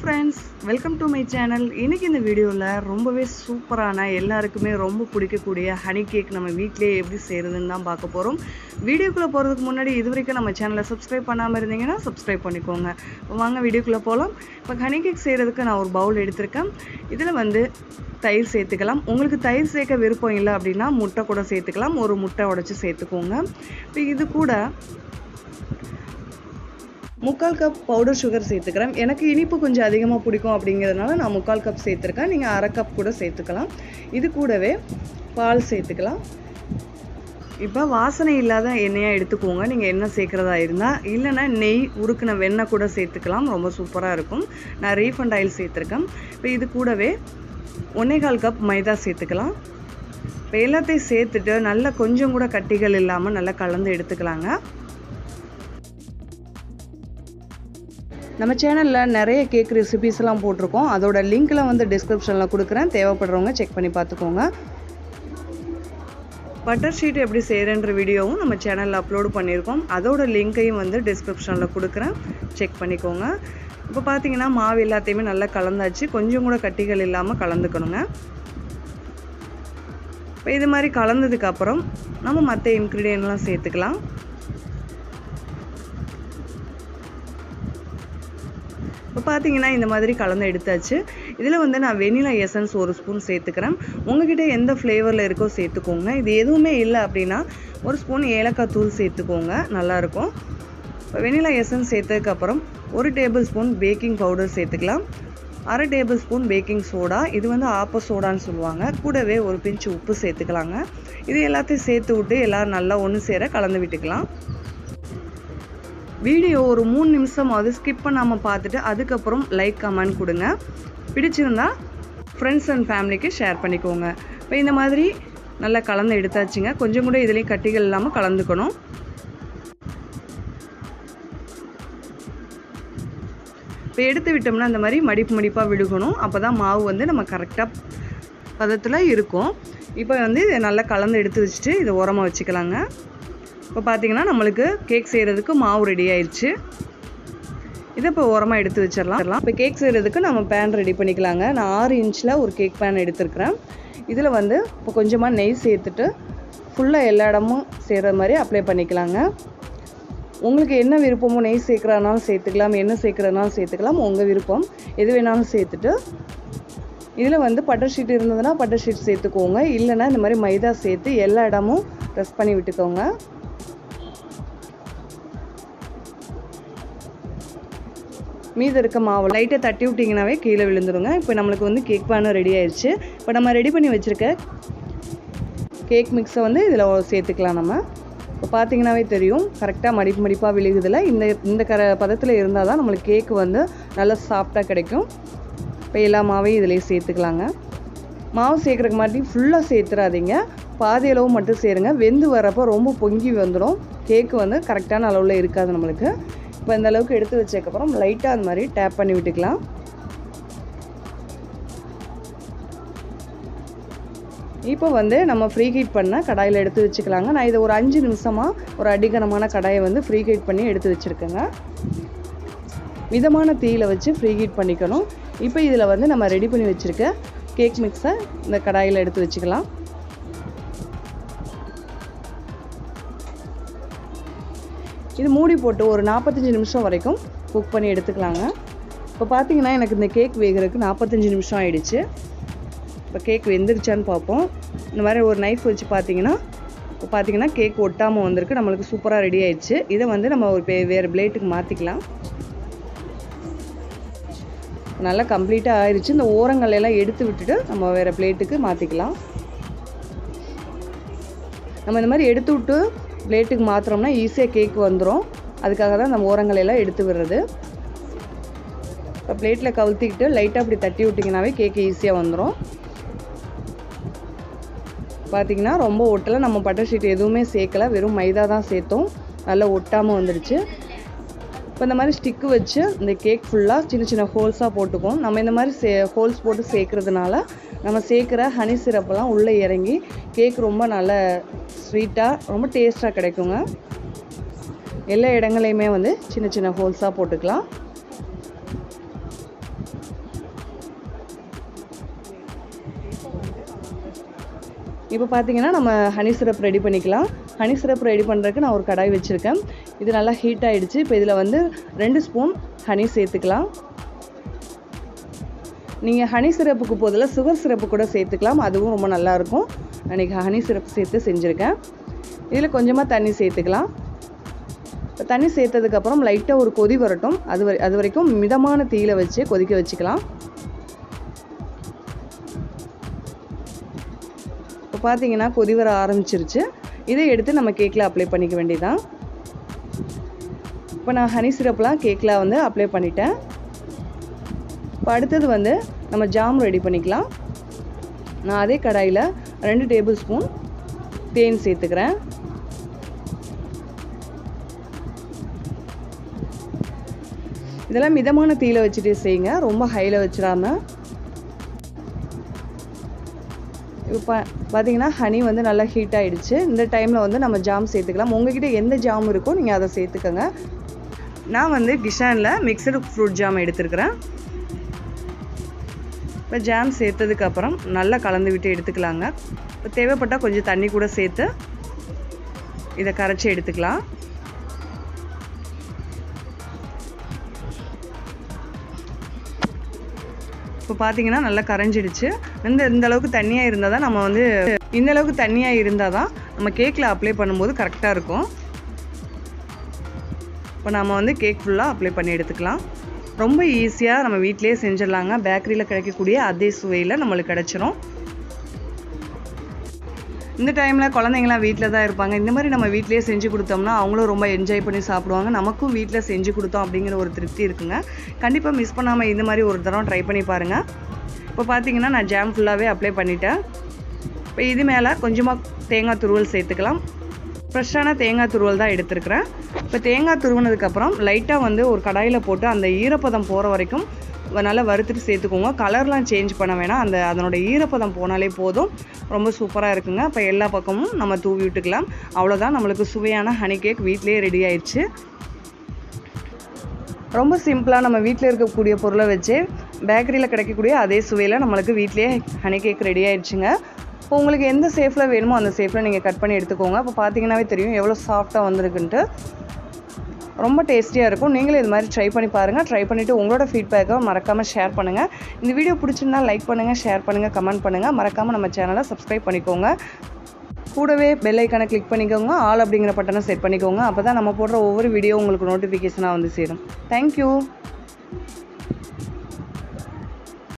Friends, welcome to my channel. இன்றைக்கி இந்த வீடியோவில் ரொம்பவே சூப்பரான எல்லாருக்குமே ரொம்ப பிடிக்கக்கூடிய ஹனி கேக் நம்ம வீட்டிலே எப்படி செய்கிறதுன்னு தான் பார்க்க போகிறோம். வீடியோக்குள்ளே போகிறதுக்கு முன்னாடி இது வரைக்கும் நம்ம சேனலை சப்ஸ்கிரைப் பண்ணாமல் இருந்தீங்கன்னா சப்ஸ்கிரைப் பண்ணிக்கோங்க. வாங்க வீடியோக்குள்ளே போகலாம். இப்போ ஹனி கேக் செய்கிறதுக்கு நான் ஒரு பவுல் எடுத்திருக்கேன். இதில் தயிர் சேர்த்துக்கலாம். உங்களுக்கு தயிர் சேர்க்க விருப்பம் இல்லை அப்படின்னா முட்டை கூட சேர்த்துக்கலாம். ஒரு முட்டை உடைச்சி சேர்த்துக்கோங்க. இப்போ இது கூட 3/4 கப் பவுடர் சுகர் சேர்த்துக்கிறேன். எனக்கு இனிப்பு கொஞ்சம் அதிகமாக பிடிக்கும் அப்படிங்கிறதுனால நான் 3/4 கப் சேர்த்துருக்கேன். நீங்கள் 1/2 கப் கூட சேர்த்துக்கலாம். இது கூடவே பால் சேர்த்துக்கலாம். இப்போ வாசனை இல்லாத எண்ணெயாக எடுத்துக்கோங்க. நீங்கள் எண்ணெய் சேர்க்குறதா இருந்தால், இல்லைன்னா நெய் உருக்கின வெண்ணெய் கூட சேர்த்துக்கலாம். ரொம்ப சூப்பராக இருக்கும். நான் ரீஃபண்ட் ஆயில் சேர்த்துருக்கேன். இப்போ இது கூடவே 1/4 கப் மைதா சேர்த்துக்கலாம். இப்போ எல்லாத்தையும் சேர்த்துட்டு நல்லா கொஞ்சம் கூட கட்டிகள் இல்லாமல் நல்லா கலந்து எடுத்துக்கலாங்க. நம்ம சேனலில் நிறைய கேக் ரெசிபீஸ்லாம் போட்டிருக்கோம். அதோட லிங்க்லாம் டிஸ்கிரிப்ஷனில் கொடுக்குறேன். தேவைப்படுறவங்க செக் பண்ணி பார்த்துக்கோங்க. பட்டர் ஷீட் எப்படி செய்கிறன்ற வீடியோவும் நம்ம சேனலில் அப்லோடு பண்ணியிருக்கோம். அதோட லிங்க்கையும் டிஸ்கிரிப்ஷனில் கொடுக்குறேன். செக் பண்ணிக்கோங்க. இப்போ பார்த்தீங்கன்னா மாவு எல்லாத்தையுமே நல்லா கலந்தாச்சு. கொஞ்சம் கூட கட்டிகள் இல்லாமல் கலந்துக்கணுங்க. இப்போ இது மாதிரி கலந்ததுக்கப்புறம் நம்ம மற்ற இன்க்ரீடியன்ட்லாம் சேர்த்துக்கலாம். இப்போ பார்த்தீங்கன்னா இந்த மாதிரி கலந்து எடுத்தாச்சு. இதில் நான் வெனிலா எசன்ஸ் 1 ஸ்பூன் சேர்த்துக்கிறேன். உங்ககிட்ட எந்த ஃப்ளேவரில் இருக்கோ சேர்த்துக்கோங்க. இது எதுவுமே இல்லை அப்படின்னா 1 ஸ்பூன் ஏலக்காய் தூள் சேர்த்துக்கோங்க, நல்லாயிருக்கும். இப்போ வெனிலா எசன்ஸ் சேர்த்ததுக்கப்புறம் 1 டேபிள் ஸ்பூன் பேக்கிங் பவுடர் சேர்த்துக்கலாம். 1/2 டேபிள் ஸ்பூன் பேக்கிங் சோடா, இது ஆப்ப சோடான்னு சொல்லுவாங்க. கூடவே ஒரு பிஞ்சு உப்பு சேர்த்துக்கலாங்க. இது எல்லாத்தையும் சேர்த்து விட்டு எல்லோரும் நல்லா ஒன்று சேர கலந்து விட்டுக்கலாம். வீடியோ ஒரு 3 நிமிஷமாவது ஸ்கிப் பண்ணாமல் பார்த்துட்டு அதுக்கப்புறம் லைக் கமெண்ட் கொடுங்க. பிடிச்சிருந்தா ஃப்ரெண்ட்ஸ் அண்ட் ஃபேமிலிக்கு ஷேர் பண்ணிக்கோங்க. இப்போ இந்த மாதிரி நல்லா கலந்து எடுத்தாச்சுங்க. கொஞ்சம் கூட இதுலேயும் கட்டிகள் இல்லாமல் கலந்துக்கணும். இப்போ எடுத்து விட்டோம்னா இந்த மாதிரி மடிப்பாக விழுகணும். அப்போ தான் மாவு நம்ம கரெக்டாக பதத்தில் இருக்கும். இப்போ இதை நல்லா கலந்து எடுத்து வச்சுட்டு இதை ஓரமாக வச்சுக்கலாங்க. இப்போ பார்த்தீங்கன்னா நம்மளுக்கு கேக் செய்கிறதுக்கு மாவு ரெடி ஆயிடுச்சு. இதை இப்போ ஓரமாக எடுத்து வச்சிடலாம். இப்போ கேக் செய்கிறதுக்கு நம்ம பேன் ரெடி பண்ணிக்கலாங்க. நான் 6 இன்ச்சில் ஒரு கேக் பேன் எடுத்துருக்கிறேன். இதில் இப்போ கொஞ்சமாக நெய் சேர்த்துட்டு ஃபுல்லாக எல்லா இடமும் செய்கிற மாதிரி அப்ளை பண்ணிக்கலாங்க. உங்களுக்கு என்ன விருப்பமோ நெய் சேர்க்குறதுனாலும் சேர்த்துக்கலாம், எண்ணெய் சேர்க்குறதுனாலும் சேர்த்துக்கலாம். உங்கள் விருப்பம் எது வேணாலும் சேர்த்துட்டு இதில் பட்டர் ஷீட் இருந்ததுன்னா பட்டர் ஷீட் சேர்த்துக்கோங்க. இல்லைன்னா இந்த மாதிரி மைதா சேர்த்து எல்லா இடமும் ப்ரெஸ் பண்ணி விட்டுக்கோங்க. மீது இருக்க மாவு லைட்டாக தட்டி விட்டிங்கனாவே கீழே விழுந்துருங்க. இப்போ நம்மளுக்கு கேக் பேனும் ரெடி ஆயிடுச்சு. இப்போ நம்ம ரெடி பண்ணி வச்சுருக்க கேக் மிக்ஸை இதில் சேர்த்துக்கலாம். நம்ம இப்போ பார்த்தீங்கன்னாவே தெரியும் கரெக்டாக மடிப்பாக விழுகுதில்ல. இந்த பதத்தில் இருந்தால் தான் நம்மளுக்கு கேக்கு நல்லா சாஃப்டாக கிடைக்கும். இப்போ எல்லா மாவையும் இதிலே சேர்த்துக்கலாங்க. மாவு சேர்க்குறக்கு மாதிரி ஃபுல்லாக சேர்த்துறாதீங்க, பாதி அளவு மட்டும் சேருங்க. வெந்து வரப்போ ரொம்ப பொங்கி வந்துடும். கேக்கு கரெக்டான அளவில் இருக்காது நம்மளுக்கு. இப்போ இந்த அளவுக்கு எடுத்து வச்சதுக்கப்புறம் லைட்டாக அந்த மாதிரி டேப் பண்ணி விட்டுக்கலாம். இப்போ நம்ம ஃப்ரீ ஹீட் பண்ண கடாயில் எடுத்து வச்சுக்கலாங்க. நான் இதை ஒரு 5 நிமிஷமாக ஒரு அடிகனமான கடாயை ஃப்ரீ ஹீட் பண்ணி எடுத்து வச்சுருக்கேங்க. மிதமான தீயில் வச்சு ஃப்ரீ ஹீட் பண்ணிக்கணும். இப்போ இதில் நம்ம ரெடி பண்ணி வச்சுருக்க கேக் மிக்ஸை இந்த கடாயில் எடுத்து வச்சுக்கலாம். இது மூடி போட்டு ஒரு 45 நிமிஷம் வரைக்கும் குக் பண்ணி எடுத்துக்கலாங்க. இப்போ பார்த்தீங்கன்னா எனக்கு இந்த கேக் வேகிறதுக்கு 45 நிமிஷம் ஆகிடுச்சு. இப்போ கேக் வெந்துருச்சான்னு பார்ப்போம். இந்த மாதிரி ஒரு நைஃப் வச்சு பார்த்தீங்கன்னா கேக் ஒட்டாமல் வந்திருக்கு. நம்மளுக்கு சூப்பராக ரெடி ஆயிடுச்சு. இதை நம்ம ஒரு வேறு பிளேட்டுக்கு மாற்றிக்கலாம். நல்லா கம்ப்ளீட்டாக ஆயிடுச்சு. இந்த ஓரங்கள் எல்லாம் எடுத்து விட்டுட்டு நம்ம வேறு பிளேட்டுக்கு மாற்றிக்கலாம். நம்ம இந்த மாதிரி எடுத்து விட்டு பிளேட்டுக்கு மாற்றுறோம்னா ஈஸியாக கேக் வந்துடும். அதுக்காக தான் நம்ம ஓரங்கள் எல்லாம் எடுத்து விடுறது. இப்போ பிளேட்டில் கவுத்திக்கிட்டு லைட்டாக அப்படி தட்டி விட்டிங்கனாவே கேக்கு ஈஸியாக வந்துடும். பார்த்திங்கன்னா ரொம்ப ஒட்டலை. நம்ம பட்டர் ஷீட் எதுவுமே சேர்க்கலை, வெறும் மைதா தான் சேர்த்தோம். நல்லா ஒட்டாமல் வந்துடுச்சு. இப்போ இந்த மாதிரி ஸ்டிக்கு வச்சு இந்த கேக் ஃபுல்லாக சின்ன சின்ன ஹோல்ஸாக போட்டுக்கும். நம்ம இந்த மாதிரி ஹோல்ஸ் போட்டு சேர்க்குறதுனால நம்ம சேர்க்குற ஹனி சிரப்பெல்லாம் உள்ளே இறங்கி கேக் ரொம்ப நல்ல ஸ்வீட்டாக ரொம்ப டேஸ்ட்டாக கிடைக்குங்க. எல்லா இடங்களையுமே சின்ன சின்ன ஹோல்ஸாக போட்டுக்கலாம். இப்போ பார்த்தீங்கன்னா நம்ம ஹனி சிரப் ரெடி பண்ணிக்கலாம். ஹனி சிரப் ரெடி பண்ணுறதுக்கு நான் ஒரு கடாய் வச்சுருக்கேன். இது நல்லா ஹீட் ஆகிடுச்சு. இப்போ இதில் வந்து 2 ஸ்பூன் ஹனி சேர்த்துக்கலாம். நீங்கள் ஹனி சிரப்புக்கு பதிலாக சுகர் சிரப்பு கூட சேர்த்துக்கலாம், அதுவும் ரொம்ப நல்லாயிருக்கும். நான் இன்றைக்கி ஹனி சிரப் சேர்த்து செஞ்சுருக்கேன். இதில் கொஞ்சமாக தண்ணி சேர்த்துக்கலாம். இப்போ தண்ணி சேர்த்ததுக்கப்புறம் லைட்டாக ஒரு கொதி வரட்டும். அது வரைக்கும் மிதமான தீயில வச்சு கொதிக்க வச்சுக்கலாம். இப்போ பார்த்தீங்கன்னா கொதி வர ஆரம்பிச்சிருச்சு. இதை எடுத்து நம்ம கேக்கில் அப்ளை பண்ணிக்க வேண்டியதான். இப்போ நான் ஹனி சிரப்லாம் கேக்கில் வந்து அப்ளை பண்ணிட்டேன். இப்போ அடுத்தது வந்து நம்ம ஜாம் ரெடி பண்ணிக்கலாம். நான் அதே கடாயில் 2 டேபிள் ஸ்பூன் தேன் சேர்த்துக்கிறேன். இதெல்லாம் மிதமான தீயில வச்சுட்டு செய்யுங்க, ரொம்ப ஹையில் வச்சிடாம. இப்போ பார்த்தீங்கன்னா ஹனி வந்து நல்லா ஹீட் ஆகிடுச்சு. இந்த டைமில் வந்து நம்ம ஜாம் சேர்த்துக்கலாம். உங்ககிட்ட எந்த ஜாம் இருக்கோ நீங்கள் அதை சேர்த்துக்கோங்க. நான் வந்து கிஷானில் மிக்சடு ஃப்ரூட் ஜாம் எடுத்துருக்கிறேன். இப்போ ஜாம் சேர்த்ததுக்கப்புறம் நல்லா கலந்து விட்டு எடுத்துக்கலாங்க. இப்போ தேவைப்பட்டால் கொஞ்சம் தண்ணி கூட சேர்த்து இதை கரைச்சி எடுத்துக்கலாம். இப்போ பார்த்தீங்கன்னா நல்லா கரைஞ்சிடுச்சு. இந்த அளவுக்கு தண்ணியாக இருந்தால் தான் நம்ம வந்து இந்த அளவுக்கு தண்ணியாக இருந்தால் தான் நம்ம கேக்கில் அப்ளை பண்ணும்போது கரெக்டாக இருக்கும். இப்போ நம்ம வந்து கேக் ஃபுல்லாக அப்ளை பண்ணி எடுத்துக்கலாம். ரொம்ப ஈஸியாக நம்ம வீட்டிலே செஞ்சிடலாங்க. பேக்கரியில் கிடைக்கக்கூடிய அதே சுவையில் நம்மளுக்கு கிடச்சிரும். இந்த டைமில் குழந்தைங்களாம் வீட்டில் தான் இருப்பாங்க. இந்த மாதிரி நம்ம வீட்டிலே செஞ்சு கொடுத்தோம்னா அவங்களும் ரொம்ப என்ஜாய் பண்ணி சாப்பிடுவாங்க. நமக்கும் வீட்டில் செஞ்சு கொடுத்தோம் அப்படிங்கிற ஒரு திருப்தி இருக்குங்க. கண்டிப்பாக மிஸ் பண்ணாமல் இந்த மாதிரி ஒரு தடவை ட்ரை பண்ணி பாருங்கள். இப்போ பார்த்தீங்கன்னா நான் ஜாம் ஃபுல்லாகவே அப்ளை பண்ணிட்டேன். இப்போ இது மேலே கொஞ்சமாக தேங்காய் துருவல் சேர்த்துக்கலாம். ஃப்ரெஷ்ஷான தேங்காய் துருவல் தான் எடுத்துருக்கிறேன். இப்போ தேங்காய் துருவினதுக்கப்புறம் லைட்டாக வந்து ஒரு கடாயில் போட்டு அந்த ஈரப்பதம் போகிற வரைக்கும் நல்லா வறுத்துட்டு சேர்த்துக்கோங்க. கலர்லாம் சேஞ்ச் பண்ண வேணாம், அதனோட ஈரப்பதம் போனாலே போதும். ரொம்ப சூப்பராக இருக்குங்க. இப்போ எல்லா பக்கமும் நம்ம தூவி விட்டுக்கலாம். அவ்வளோதான், நம்மளுக்கு சுவையான ஹனி கேக் வீட்டிலேயே ரெடி ஆயிடுச்சு. ரொம்ப சிம்பிளாக நம்ம வீட்டில் இருக்கக்கூடிய பொருளை வச்சு பேக்கரியில் கிடைக்கக்கூடிய அதே சுவையில் நம்மளுக்கு வீட்டிலேயே ஹனி கேக் ரெடி ஆயிடுச்சுங்க. இப்போ உங்களுக்கு எந்த ஷேப்பில் வேணுமோ அந்த ஷேப்பில் நீங்கள் கட் பண்ணி எடுத்துக்கோங்க. இப்போ பார்த்தீங்கன்னாவே தெரியும் எவ்வளோ சாஃப்டாக வந்திருக்குன்ட்டு. ரொம்ப டேஸ்டியாக இருக்கும். நீங்களும் இது மாதிரி ட்ரை பண்ணி பாருங்கள். ட்ரை பண்ணிவிட்டு உங்களோட ஃபீட்பேக்கை மறக்காமல் ஷேர் பண்ணுங்கள். இந்த வீடியோ பிடிச்சிருந்தா லைக் பண்ணுங்கள், ஷேர் பண்ணுங்கள், கமெண்ட் பண்ணுங்கள். மறக்காமல் நம்ம சேனலை சப்ஸ்கிரைப் பண்ணிக்கோங்க. கூடவே பெல் ஐக்கானை கிளிக் பண்ணிக்கோங்க. ஆல் அப்படிங்கிற பட்டனை செட் பண்ணிக்கோங்க. அப்போ தான் நம்ம போடுற ஒவ்வொரு வீடியோ உங்களுக்கு நோட்டிஃபிகேஷனாக வந்து சேரும். தேங்க்யூ.